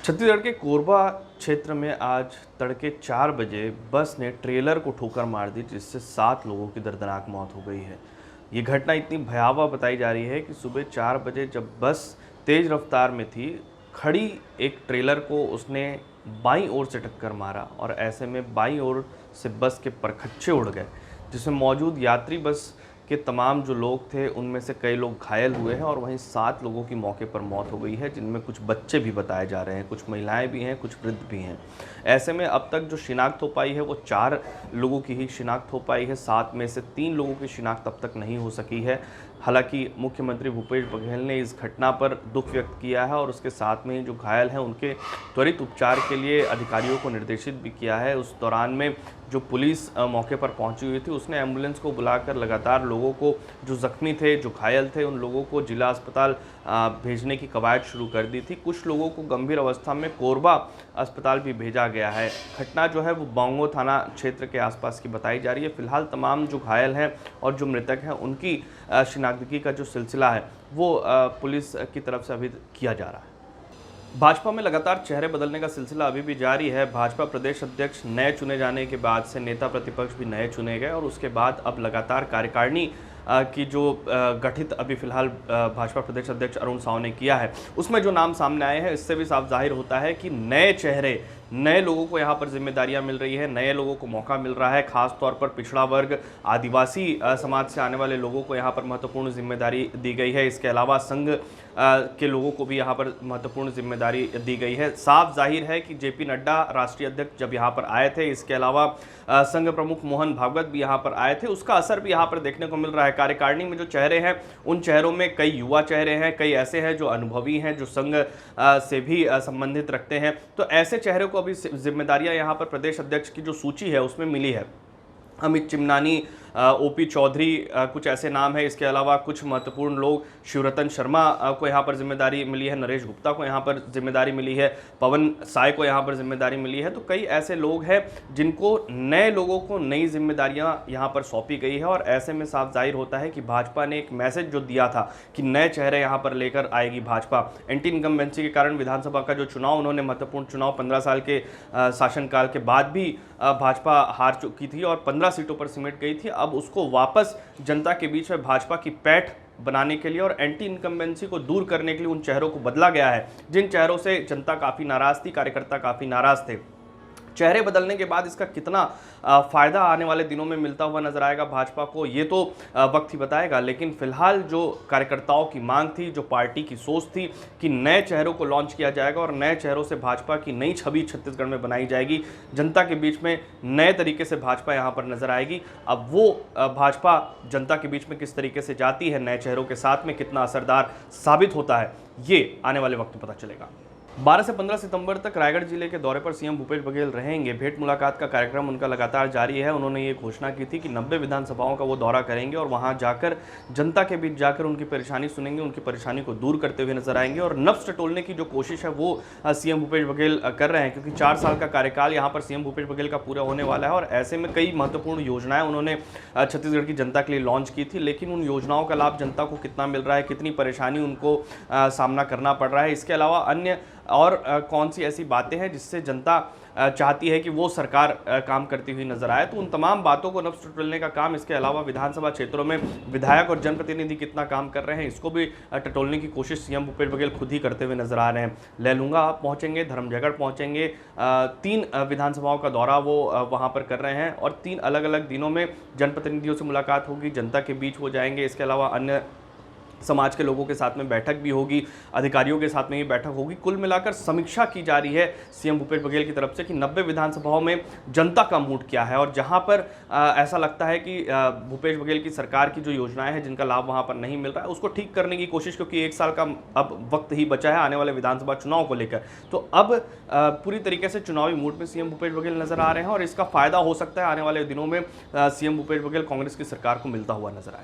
छत्तीसगढ़ के कोरबा क्षेत्र में आज तड़के 4 बजे बस ने ट्रेलर को ठोकर मार दी, जिससे 7 लोगों की दर्दनाक मौत हो गई है। ये घटना इतनी भयावह बताई जा रही है कि सुबह 4 बजे जब बस तेज रफ्तार में थी, खड़ी एक ट्रेलर को उसने बाईं ओर से टक्कर मारा और ऐसे में बाईं ओर से बस के परखच्चे उड़ गए, जिसमें मौजूद यात्री बस के तमाम जो लोग थे उनमें से कई लोग घायल हुए हैं और वहीं 7 लोगों की मौके पर मौत हो गई है, जिनमें कुछ बच्चे भी बताए जा रहे हैं, कुछ महिलाएं भी हैं, कुछ वृद्ध भी हैं। ऐसे में अब तक जो शिनाख्त हो पाई है वो 4 लोगों की ही शिनाख्त हो पाई है। 7 में से 3 लोगों की शिनाख्त अब तक नहीं हो सकी है। हालांकि मुख्यमंत्री भूपेश बघेल ने इस घटना पर दुख व्यक्त किया है और उसके साथ में जो घायल हैं उनके त्वरित उपचार के लिए अधिकारियों को निर्देशित भी किया है। उस दौरान में जो पुलिस मौके पर पहुंची हुई थी उसने एम्बुलेंस को बुलाकर लगातार लोगों को, जो जख्मी थे, जो घायल थे, उन लोगों को जिला अस्पताल भेजने की कवायद शुरू कर दी थी। कुछ लोगों को गंभीर अवस्था में कोरबा अस्पताल भी भेजा गया है। घटना जो है वो बांगो थाना क्षेत्र के आसपास की बताई जा रही है। फिलहाल तमाम जो घायल हैं और जो मृतक हैं उनकी शिनाख्तगी का जो सिलसिला है वो पुलिस की तरफ से अभी किया जा रहा है। भाजपा में लगातार चेहरे बदलने का सिलसिला अभी भी जारी है। भाजपा प्रदेश अध्यक्ष नए चुने जाने के बाद से नेता प्रतिपक्ष भी नए चुने गए और उसके बाद अब लगातार कार्यकारिणी की जो गठित अभी फिलहाल भाजपा प्रदेश अध्यक्ष अरुण साव ने किया है, उसमें जो नाम सामने आए हैं इससे भी साफ जाहिर होता है कि नए चेहरे, नए लोगों को यहाँ पर जिम्मेदारियां मिल रही है, नए लोगों को मौका मिल रहा है। खास तौर पर पिछड़ा वर्ग, आदिवासी समाज से आने वाले लोगों को यहाँ पर महत्वपूर्ण जिम्मेदारी दी गई है। इसके अलावा संघ के लोगों को भी यहाँ पर महत्वपूर्ण जिम्मेदारी दी गई है। साफ जाहिर है कि जेपी नड्डा राष्ट्रीय अध्यक्ष जब यहाँ पर आए थे, इसके अलावा संघ प्रमुख मोहन भागवत भी यहाँ पर आए थे, उसका असर भी यहाँ पर देखने को मिल रहा है। कार्यकारिणी में जो चेहरे हैं उन चेहरों में कई युवा चेहरे हैं, कई ऐसे हैं जो अनुभवी हैं, जो संघ से भी संबंधित रखते हैं। तो ऐसे चेहरे को अभी जिम्मेदारियां यहाँ पर प्रदेश अध्यक्ष की जो सूची है उसमें मिली है। अमित चिमनानी, ओपी चौधरी, कुछ ऐसे नाम है। इसके अलावा कुछ महत्वपूर्ण लोग, शिवरतन शर्मा को यहाँ पर जिम्मेदारी मिली है, नरेश गुप्ता को यहाँ पर जिम्मेदारी मिली है, पवन साय को यहाँ पर जिम्मेदारी मिली है। तो कई ऐसे लोग हैं जिनको, नए लोगों को नई जिम्मेदारियां यहाँ पर सौंपी गई है और ऐसे में साफ जाहिर होता है कि भाजपा ने एक मैसेज जो दिया था कि नए चेहरे यहाँ पर लेकर आएगी भाजपा। एंटी इनकम्बेंसी के कारण विधानसभा का जो चुनाव, उन्होंने महत्वपूर्ण चुनाव 15 साल के शासनकाल के बाद भी भाजपा हार चुकी थी और 15 सीटों पर सिमट गई थी। अब उसको वापस जनता के बीच में भाजपा की पैठ बनाने के लिए और एंटी इनकम्बेंसी को दूर करने के लिए उन चेहरों को बदला गया है, जिन चेहरों से जनता काफ़ी नाराज़ थी, कार्यकर्ता काफ़ी नाराज़ थे। चेहरे बदलने के बाद इसका कितना फ़ायदा आने वाले दिनों में मिलता हुआ नजर आएगा भाजपा को, ये तो वक्त ही बताएगा। लेकिन फिलहाल जो कार्यकर्ताओं की मांग थी, जो पार्टी की सोच थी कि नए चेहरों को लॉन्च किया जाएगा और नए चेहरों से भाजपा की नई छवि छत्तीसगढ़ में बनाई जाएगी, जनता के बीच में नए तरीके से भाजपा यहाँ पर नजर आएगी। अब वो भाजपा जनता के बीच में किस तरीके से जाती है, नए चेहरों के साथ में कितना असरदार साबित होता है, ये आने वाले वक्त में पता चलेगा। 12 से 15 सितंबर तक रायगढ़ जिले के दौरे पर सीएम भूपेश बघेल रहेंगे। भेंट मुलाकात का कार्यक्रम उनका लगातार जारी है। उन्होंने ये घोषणा की थी कि 90 विधानसभाओं का वो दौरा करेंगे और वहां जाकर जनता के बीच जाकर उनकी परेशानी सुनेंगे, उनकी परेशानी को दूर करते हुए नजर आएंगे और नब्ज टटोलने की जो कोशिश है वो सीएम भूपेश बघेल कर रहे हैं, क्योंकि 4 साल का कार्यकाल यहाँ पर सीएम भूपेश बघेल का पूरा होने वाला है और ऐसे में कई महत्वपूर्ण योजनाएं उन्होंने छत्तीसगढ़ की जनता के लिए लॉन्च की थी। लेकिन उन योजनाओं का लाभ जनता को कितना मिल रहा है, कितनी परेशानी उनको सामना करना पड़ रहा है, इसके अलावा अन्य और कौन सी ऐसी बातें हैं जिससे जनता चाहती है कि वो सरकार काम करती हुई नजर आए, तो उन तमाम बातों को नब्ज टटोलने का काम, इसके अलावा विधानसभा क्षेत्रों में विधायक और जनप्रतिनिधि कितना काम कर रहे हैं, इसको भी टटोलने की कोशिश सीएम भूपेश बघेल खुद ही करते हुए नजर आ रहे हैं। लहलूंगा पहुंचेंगे, धर्मजयगढ़ पहुंचेंगे, 3 विधानसभाओं का दौरा वो वहां पर कर रहे हैं और 3 अलग अलग दिनों में जनप्रतिनिधियों से मुलाकात होगी, जनता के बीच वो जाएंगे। इसके अलावा अन्य समाज के लोगों के साथ में बैठक भी होगी, अधिकारियों के साथ में ये बैठक होगी। कुल मिलाकर समीक्षा की जा रही है सीएम भूपेश बघेल की तरफ से कि 90 विधानसभाओं में जनता का मूड क्या है और जहां पर ऐसा लगता है कि भूपेश बघेल की सरकार की जो योजनाएं हैं जिनका लाभ वहां पर नहीं मिल रहा है, उसको ठीक करने की कोशिश, क्योंकि 1 साल का अब वक्त ही बचा है आने वाले विधानसभा चुनाव को लेकर। तो अब पूरी तरीके से चुनावी मूड में सीएम भूपेश बघेल नजर आ रहे हैं और इसका फायदा हो सकता है आने वाले दिनों में सीएम भूपेश बघेल कांग्रेस की सरकार को मिलता हुआ नजर आए।